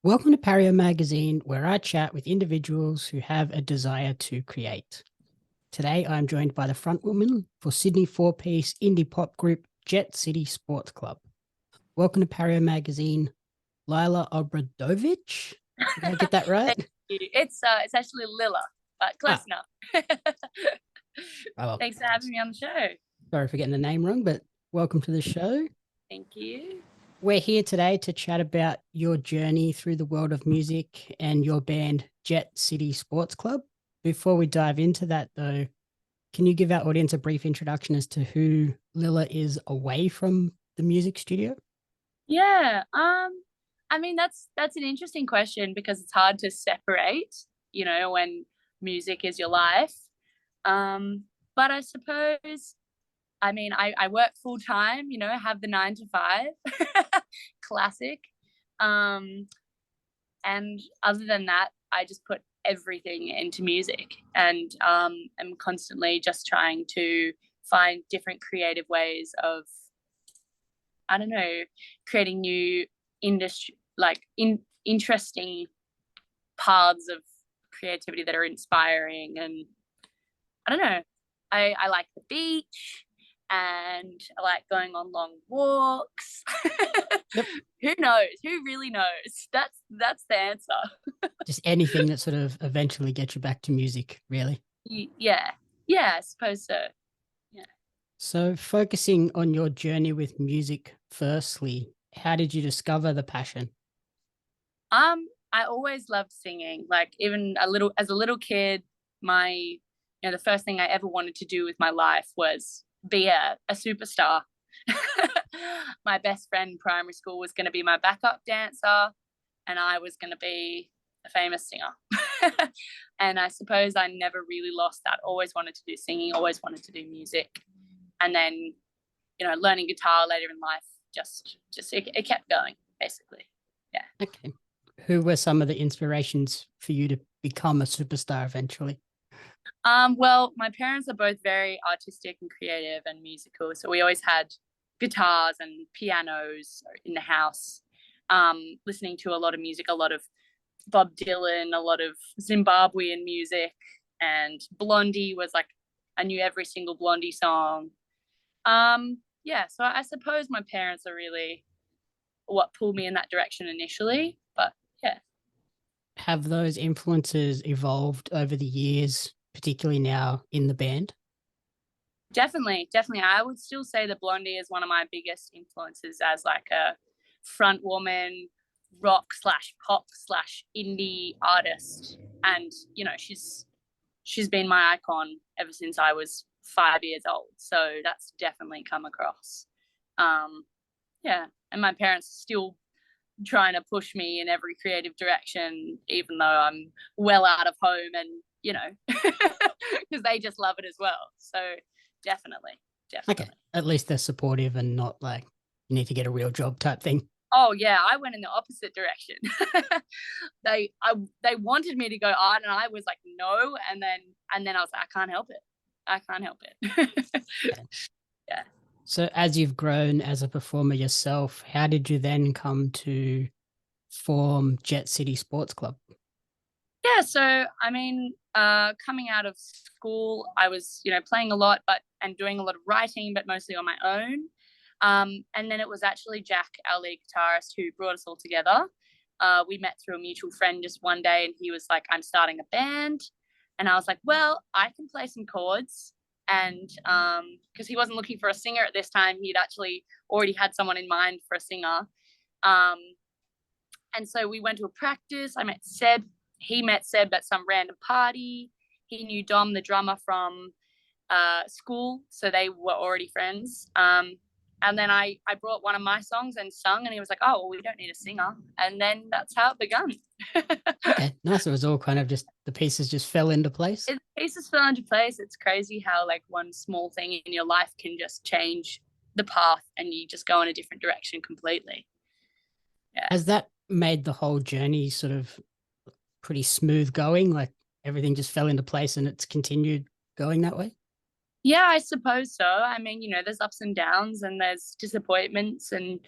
Welcome to Pario Magazine, where I chat with individuals who have a desire to create. Today, I'm joined by the frontwoman for Sydney four-piece indie pop group Jet City Sports Club. Welcome to Pario Magazine, Lilla Obradovich. Did I get that right? Thank you. It's actually Lilla, but close enough. Thanks for having me on the show. Sorry for getting the name wrong, but welcome to the show. Thank you. We're here today to chat about your journey through the world of music and your band Jet City Sports Club. Before we dive into that, though, can you give our audience a brief introduction as to who Lilla is away from the music studio? Yeah. I mean that's an interesting question because it's hard to separate, when music is your life. But I suppose, I work full time, have the 9 to 5, classic. And other than that, I just put everything into music, and I'm constantly just trying to find different creative ways of, I don't know, creating new industry, interesting paths of creativity that are inspiring. And I don't know, I like the beach and I like going on long walks. Yep. Who knows? Who really knows? That's the answer. Just anything that sort of eventually gets you back to music, really. Yeah, I suppose so. Yeah. So focusing on your journey with music firstly, how did you discover the passion? I always loved singing. Like, even as a little kid, the first thing I ever wanted to do with my life was be a superstar. My best friend in primary school was going to be my backup dancer, and I was going to be a famous singer. And I suppose I never really lost that. Always wanted to do singing, always wanted to do music. And then, learning guitar later in life, just it kept going, basically. Yeah. Okay. Who were some of the inspirations for you to become a superstar eventually? Well, my parents are both very artistic and creative and musical, so we always had guitars and pianos in the house, listening to a lot of music, a lot of Bob Dylan, a lot of Zimbabwean music, and Blondie was like, I knew every single Blondie song. Yeah, so I suppose my parents are really what pulled me in that direction initially, but yeah. Have those influences evolved over the years, particularly now in the band? Definitely. I would still say that Blondie is one of my biggest influences as like a front woman, rock slash pop slash indie artist. And, she's been my icon ever since I was 5 years old. So that's definitely come across. Yeah. And my parents are still trying to push me in every creative direction, even though I'm well out of home, and, because they just love it as well. So definitely. Okay. At least they're supportive and not like you need to get a real job type thing. Oh yeah, I went in the opposite direction. they wanted me to go art, and I was like no, and then I was like, I can't help it. Yeah. So as you've grown as a performer yourself, how did you then come to form Jet City Sports Club? Yeah, so coming out of school, I was, playing a lot, and doing a lot of writing, but mostly on my own. And then it was actually Jack, our lead guitarist, who brought us all together. We met through a mutual friend just one day, and he was like, I'm starting a band. And I was like, well, I can play some chords. And because he wasn't looking for a singer at this time, he'd actually already had someone in mind for a singer. And so we went to a practice. I met Seb. He met Seb at some random party. He knew Dom, the drummer, from school, so they were already friends. And then I brought one of my songs and sung, and he was like, oh, well, we don't need a singer. And then that's how it began. Okay, nice. It was all kind of just, the pieces just fell into place. The pieces fell into place. It's crazy how like one small thing in your life can just change the path, and you just go in a different direction completely. Yeah. Has that made the whole journey sort of pretty smooth going? Like everything just fell into place and it's continued going that way? Yeah, I suppose so. There's ups and downs, and there's disappointments, and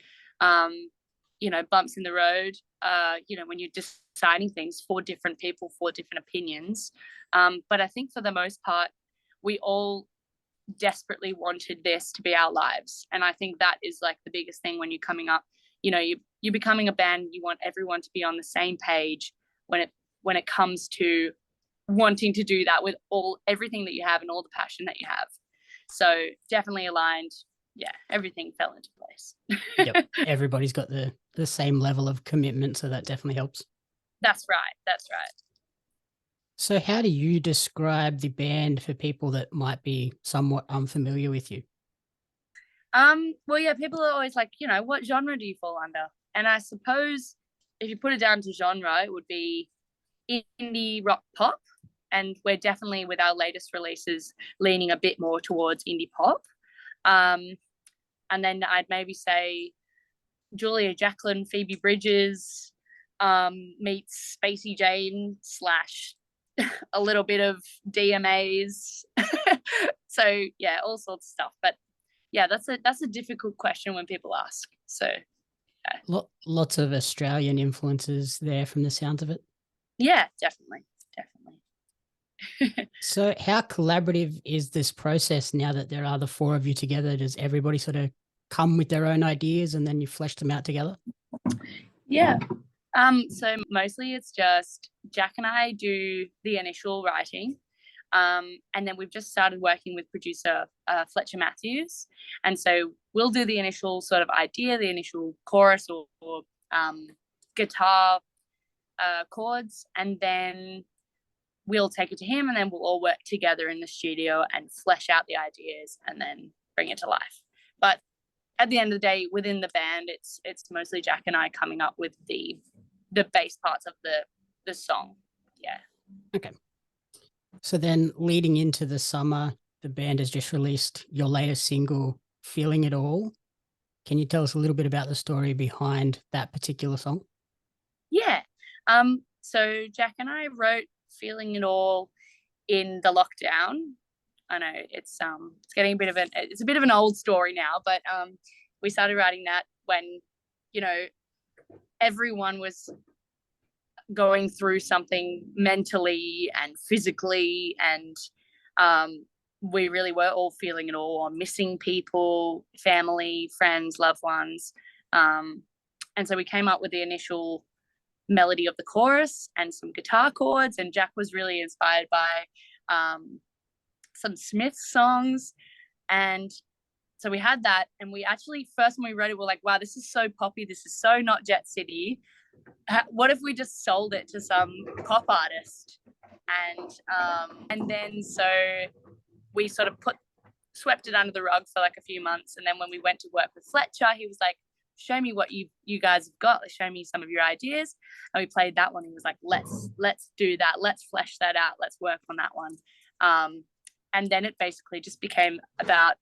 bumps in the road, when you're deciding things for different people, for different opinions. But I think for the most part, we all desperately wanted this to be our lives. And I think that is like the biggest thing when you're coming up, you're becoming a band, you want everyone to be on the same page when it comes to wanting to do that with everything that you have and all the passion that you have. So definitely aligned. Yeah, everything fell into place. Yep. Everybody's got the same level of commitment, so that definitely helps. That's right. So how do you describe the band for people that might be somewhat unfamiliar with you? Well, yeah, people are always like, what genre do you fall under? And I suppose if you put it down to genre, it would be indie rock pop. And we're definitely, with our latest releases, leaning a bit more towards indie pop. And then I'd maybe say Julia Jacqueline, Phoebe Bridges meets Spacey Jane / a little bit of DMAs. So yeah, all sorts of stuff. But yeah, that's a difficult question when people ask. So yeah. Lots of Australian influences there from the sounds of it. Yeah, definitely. So how collaborative is this process now that there are the four of you together? Does everybody sort of come with their own ideas and then you flesh them out together? Yeah. So mostly it's just Jack and I do the initial writing. And then we've just started working with producer Fletcher Matthews. And so we'll do the initial sort of idea, the initial chorus or guitar chords, and then we'll take it to him, and then we'll all work together in the studio and flesh out the ideas and then bring it to life. But at the end of the day, within the band, it's mostly Jack and I coming up with the bass parts of the song. Yeah. Okay. So then leading into the summer, the band has just released your latest single, Feeling It All. Can you tell us a little bit about the story behind that particular song? Yeah. So Jack and I wrote Feeling It All in the lockdown. I know it's getting a bit of an old story now, but we started writing that when everyone was going through something mentally and physically, and we really were all feeling it all, missing people, family, friends, loved ones, and so we came up with the initial melody of the chorus and some guitar chords, and Jack was really inspired by some Smiths songs, and so we had that. And we actually, first when we wrote it, we're like, wow, this is so poppy, this is so not Jet City. What if we just sold it to some pop artist? And then so we sort of swept it under the rug for like a few months, and then when we went to work with Fletcher, he was like, show me what you guys have got, show me some of your ideas. And we played that one. He was like, let's do that, let's flesh that out, let's work on that one. And then it basically just became about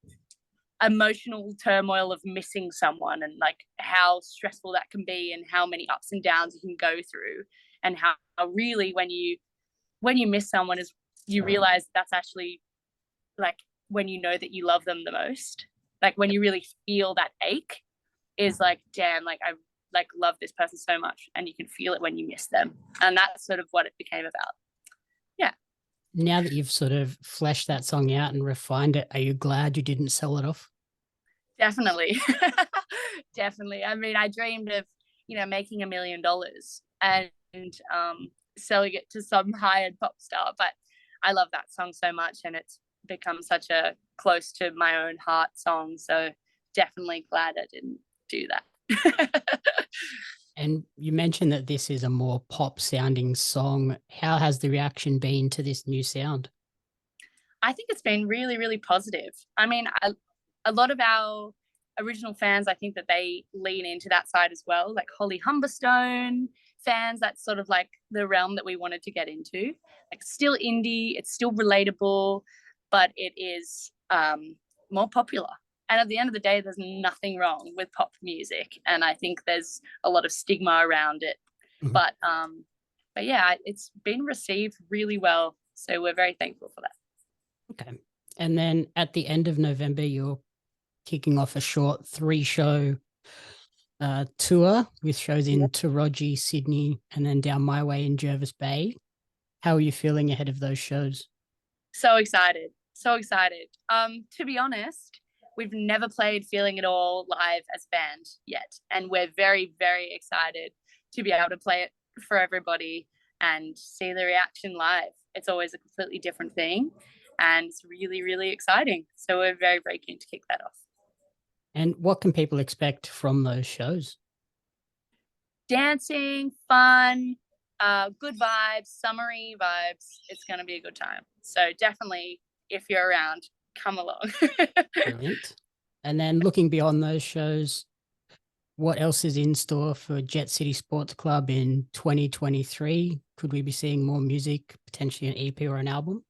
emotional turmoil of missing someone, and like how stressful that can be, and how many ups and downs you can go through, and how really when you miss someone is you realize that's actually like when you know that you love them the most, like when you really feel that ache is like, damn, like I like love this person so much, and you can feel it when you miss them. And that's sort of what it became about. Yeah. Now that you've sort of fleshed that song out and refined it, are you glad you didn't sell it off? Definitely. Definitely. I mean, I dreamed of, making $1 million and selling it to some high-end pop star, but I love that song so much, and it's become such a close to my own heart song. So definitely glad I didn't do that. And you mentioned that this is a more pop sounding song. How has the reaction been to this new sound? I think it's been really, really positive. I mean, a lot of our original fans, I think that they lean into that side as well, like Holly Humberstone fans. That's sort of like the realm that we wanted to get into. Like, still indie, it's still relatable, but it is more popular. And at the end of the day, there's nothing wrong with pop music, and I think there's a lot of stigma around it. Mm-hmm. But yeah, it's been received really well, so we're very thankful for that. Okay. And then at the end of November, you're kicking off a short 3-show tour with shows in Taronga, Sydney, and then down my way in Jervis Bay. How are you feeling ahead of those shows? So excited. So excited. To be honest, we've never played Feeling It All live as a band yet. And we're very, very excited to be able to play it for everybody and see the reaction live. It's always a completely different thing. And it's really, really exciting. So we're very, very keen to kick that off. And what can people expect from those shows? Dancing, fun, good vibes, summery vibes. It's going to be a good time. So definitely, if you're around, come along. Brilliant. And then looking beyond those shows, what else is in store for Jet City Sports Club in 2023? Could we be seeing more music, potentially an EP or an album?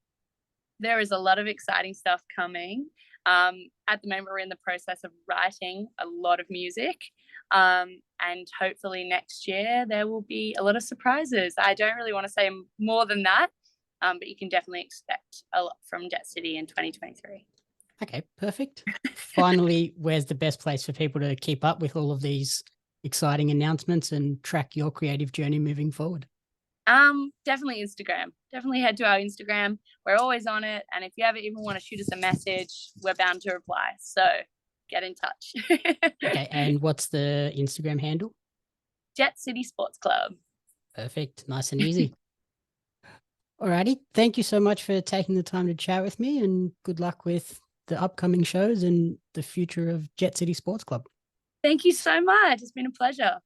There is a lot of exciting stuff coming. At the moment, we're in the process of writing a lot of music. And hopefully next year, there will be a lot of surprises. I don't really want to say more than that, but you can definitely expect a lot from Jet City in 2023. Okay, perfect. Finally, where's the best place for people to keep up with all of these exciting announcements and track your creative journey moving forward? Definitely Instagram. Definitely head to our Instagram. We're always on it. And if you ever even want to shoot us a message, we're bound to reply. So get in touch. Okay, and what's the Instagram handle? Jet City Sports Club. Perfect. Nice and easy. Alrighty. Thank you so much for taking the time to chat with me, and good luck with the upcoming shows and the future of Jet City Sports Club. Thank you so much. It's been a pleasure.